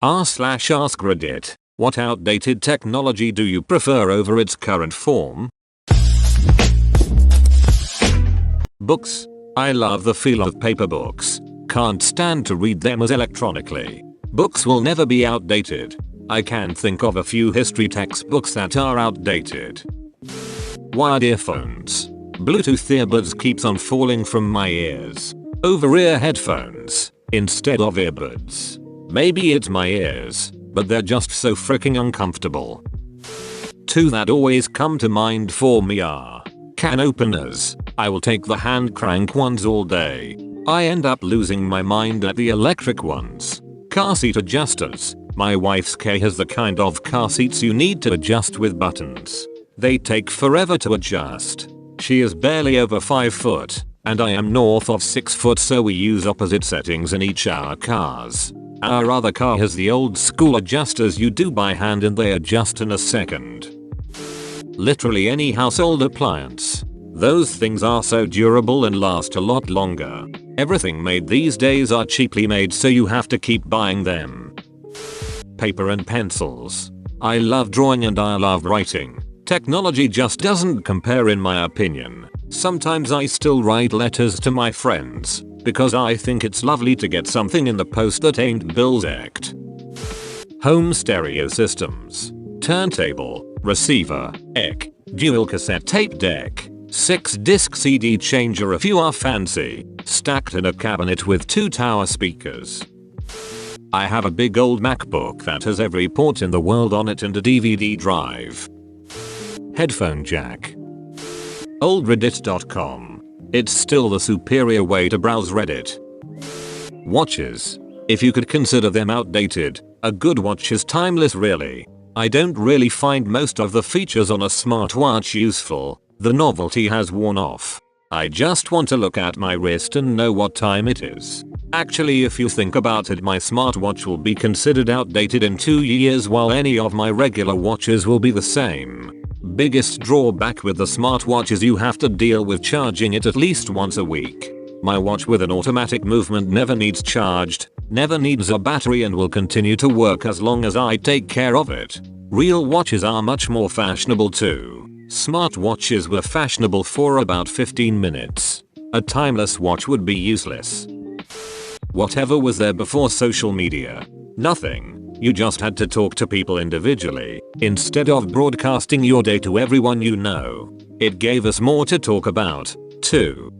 r/ask Reddit. What outdated technology do you prefer over its current form? Books. I love the feel of paper books. Can't stand to read them as electronically. Books will never be outdated. I can think of a few history textbooks that are outdated. Wired earphones. Bluetooth earbuds keeps on falling from my ears. Over-ear headphones instead of earbuds. Maybe it's my ears, but they're just so freaking uncomfortable. Two that always come to mind for me are can openers. I will take the hand crank ones all day. I end up losing my mind at the electric ones. Car seat adjusters. My wife's K has the kind of car seats you need to adjust with buttons. They take forever to adjust. She is barely over 5 foot, and I am north of 6 foot, so we use opposite settings in each our cars. Our other car has the old school adjusters you do by hand and they adjust in a second. Literally any household appliance. Those things are so durable and last a lot longer. Everything made these days are cheaply made, so you have to keep buying them. Paper and pencils. I love drawing and I love writing. Technology just doesn't compare in my opinion. Sometimes I still write letters to my friends because I think it's lovely to get something in the post that ain't Bill's act. Home stereo systems. Turntable, receiver, EC, dual cassette tape deck, 6-disc CD changer if you are fancy, stacked in a cabinet with 2 tower speakers. I have a big old MacBook that has every port in the world on it and a DVD drive. Headphone jack. Oldreddit.com. It's still the superior way to browse Reddit. Watches. If you could consider them outdated, a good watch is timeless really. I don't really find most of the features on a smartwatch useful. The novelty has worn off. I just want to look at my wrist and know what time it is. Actually, if you think about it, my smartwatch will be considered outdated in 2 years while any of my regular watches will be the same. Biggest drawback with the smartwatch is you have to deal with charging it at least once a week. My watch with an automatic movement never needs charged, never needs a battery, and will continue to work as long as I take care of it. Real watches are much more fashionable too. Smartwatches were fashionable for about 15 minutes. A timeless watch would be useless. Whatever was there before social media? Nothing. You just had to talk to people individually, instead of broadcasting your day to everyone you know. It gave us more to talk about, too.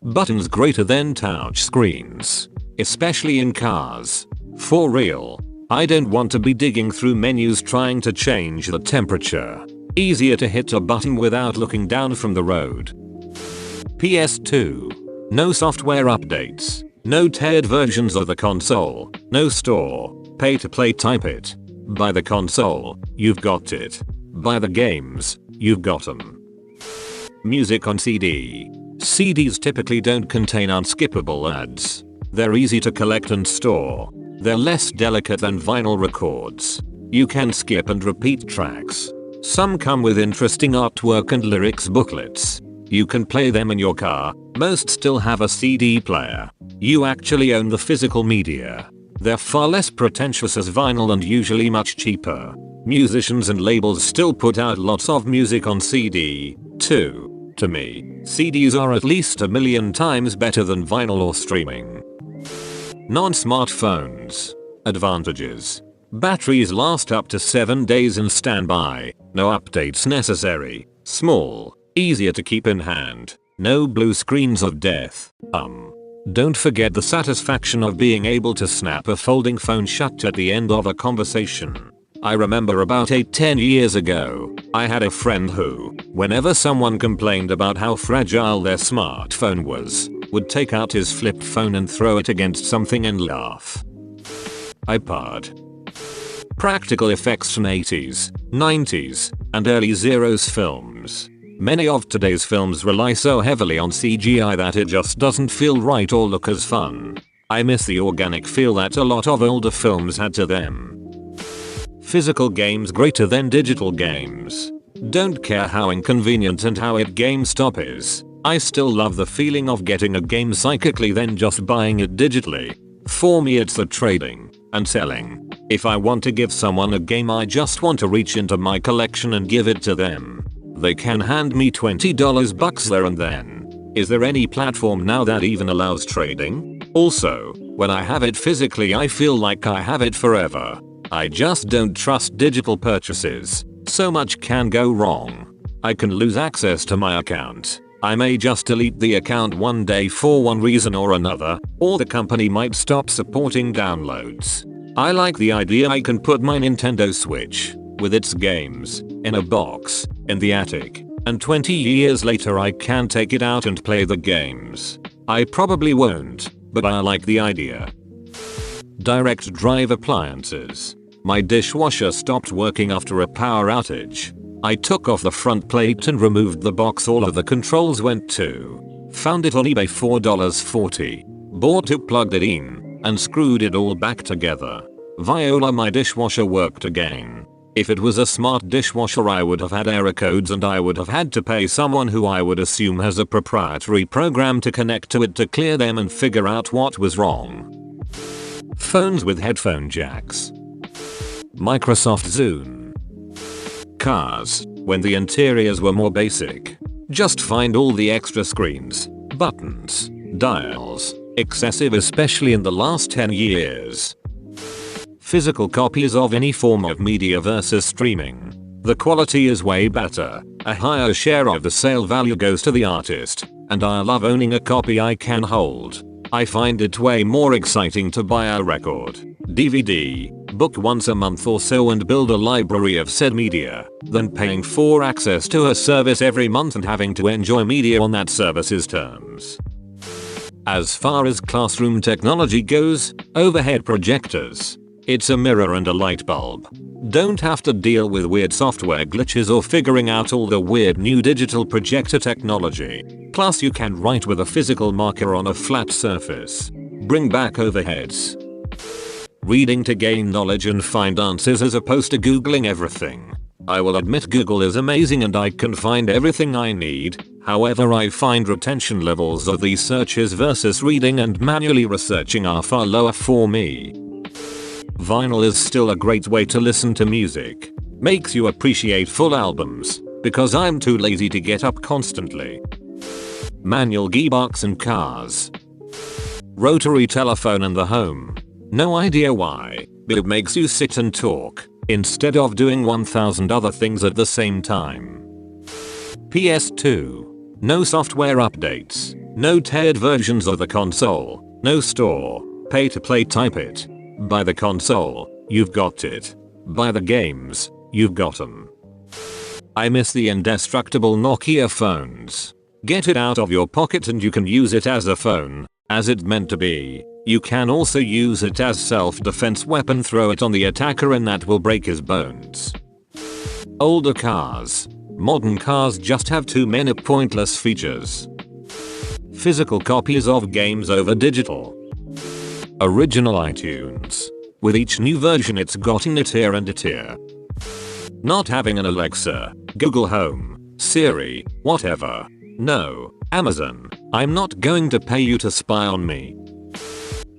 Buttons greater than touch screens. Especially in cars. For real. I don't want to be digging through menus trying to change the temperature. Easier to hit a button without looking down from the road. PS2. No software updates. No teared versions of the console. No store. Pay to play, type it. Buy the console, you've got it. Buy the games, you've got them. Music on CD. CDs typically don't contain unskippable ads. They're easy to collect and store. They're less delicate than vinyl records. You can skip and repeat tracks. Some come with interesting artwork and lyrics booklets. You can play them in your car. Most still have a CD player. You actually own the physical media. They're far less pretentious as vinyl and usually much cheaper. Musicians and labels still put out lots of music on CD, too. To me, CDs are at least 1,000,000 times better than vinyl or streaming. Non-smartphones. Advantages. Batteries last up to 7 days in standby. No updates necessary. Small. Easier to keep in hand. No blue screens of death. Don't forget the satisfaction of being able to snap a folding phone shut at the end of a conversation. I remember about 8-10 years ago, I had a friend who, whenever someone complained about how fragile their smartphone was, would take out his flip phone and throw it against something and laugh. iPod. Practical effects from 80s, 90s, and early zeros films. Many of today's films rely so heavily on CGI that it just doesn't feel right or look as fun. I miss the organic feel that a lot of older films had to them. Physical games greater than digital games. Don't care how inconvenient and how it GameStop is. I still love the feeling of getting a game psychically then just buying it digitally. For me it's the trading and selling. If I want to give someone a game, I just want to reach into my collection and give it to them. They can hand me $20 bucks there and then. Is there any platform now that even allows trading? Also, when I have it physically, I feel like I have it forever. I just don't trust digital purchases. So much can go wrong. I can lose access to my account. I may just delete the account one day for one reason or another, or the company might stop supporting downloads. I like the idea I can put my Nintendo Switch, with its games, in a box, in the attic, and 20 years later I can take it out and play the games. I probably won't, but I like the idea. Direct drive appliances. My dishwasher stopped working after a power outage. I took off the front plate and removed the box all of the controls went to. Found it on eBay $4.40. Bought it, plugged it in, and screwed it all back together. Voila, my dishwasher worked again. If it was a smart dishwasher, I would have had error codes and I would have had to pay someone who I would assume has a proprietary program to connect to it to clear them and figure out what was wrong. Phones with headphone jacks. Microsoft Zune. Cars, when the interiors were more basic. Just find all the extra screens, buttons, dials, excessive, especially in the last 10 years. Physical copies of any form of media versus streaming. The quality is way better, a higher share of the sale value goes to the artist, and I love owning a copy I can hold. I find it way more exciting to buy a record, DVD, book once a month or so and build a library of said media, than paying for access to a service every month and having to enjoy media on that service's terms. As far as classroom technology goes, overhead projectors. It's a mirror and a light bulb. Don't have to deal with weird software glitches or figuring out all the weird new digital projector technology. Plus you can write with a physical marker on a flat surface. Bring back overheads. Reading to gain knowledge and find answers as opposed to Googling everything. I will admit Google is amazing and I can find everything I need. However, I find retention levels of these searches versus reading and manually researching are far lower for me. Vinyl is still a great way to listen to music. Makes you appreciate full albums, because I'm too lazy to get up constantly. Manual gearbox in cars. Rotary telephone in the home. No idea why, but it makes you sit and talk, instead of doing 1000 other things at the same time. PS2. No software updates. No teared versions of the console. No store. Pay to play, type it. Buy the console, you've got it. Buy the games, you've got them. I miss the indestructible Nokia phones. Get it out of your pocket and you can use it as a phone, as it's meant to be. You can also use it as self-defense weapon, throw it on the attacker and that will break his bones. Older cars. Modern cars just have too many pointless features. Physical copies of games over digital. Original iTunes. With each new version it's gotten a tier and a tier. Not having an Alexa, Google Home, Siri, whatever. No, Amazon, I'm not going to pay you to spy on me.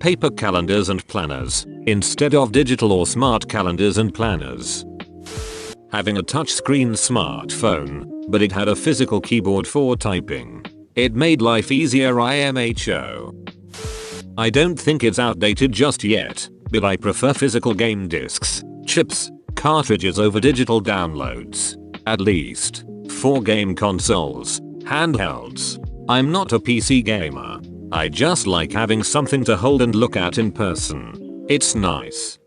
Paper calendars and planners, instead of digital or smart calendars and planners. Having a touchscreen smartphone, but it had a physical keyboard for typing. It made life easier, IMHO. I don't think it's outdated just yet, but I prefer physical game discs, chips, cartridges over digital downloads. At least. For game consoles, handhelds. I'm not a PC gamer. I just like having something to hold and look at in person. It's nice.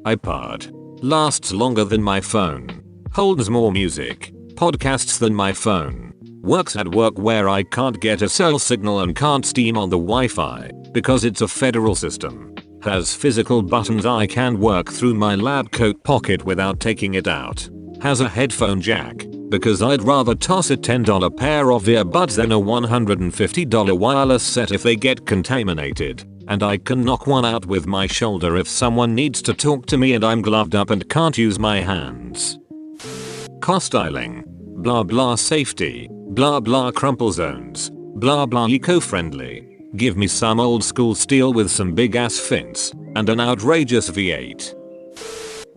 iPod. Lasts longer than my phone. Holds more music, podcasts than my phone. Works at work where I can't get a cell signal and can't stream on the Wi-Fi, because it's a federal system. Has physical buttons I can work through my lab coat pocket without taking it out. Has a headphone jack, because I'd rather toss a $10 pair of earbuds than a $150 wireless set if they get contaminated. And I can knock one out with my shoulder if someone needs to talk to me and I'm gloved up and can't use my hands. Car styling. Blah blah safety. Blah blah crumple zones. Blah blah eco-friendly. Give me some old school steel with some big ass fins. and an outrageous V8.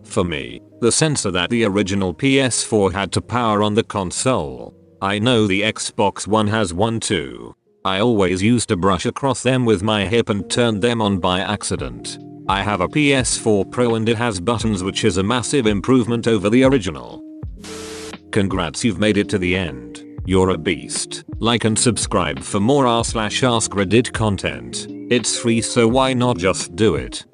For me, the sensor that the original PS4 had to power on the console. I know the Xbox One has one too. I always used to brush across them with my hip and turned them on by accident. I have a PS4 Pro and it has buttons, which is a massive improvement over the original. Congrats, you've made it to the end. You're a beast. Like and subscribe for more r/ask Reddit content. It's free, so why not just do it?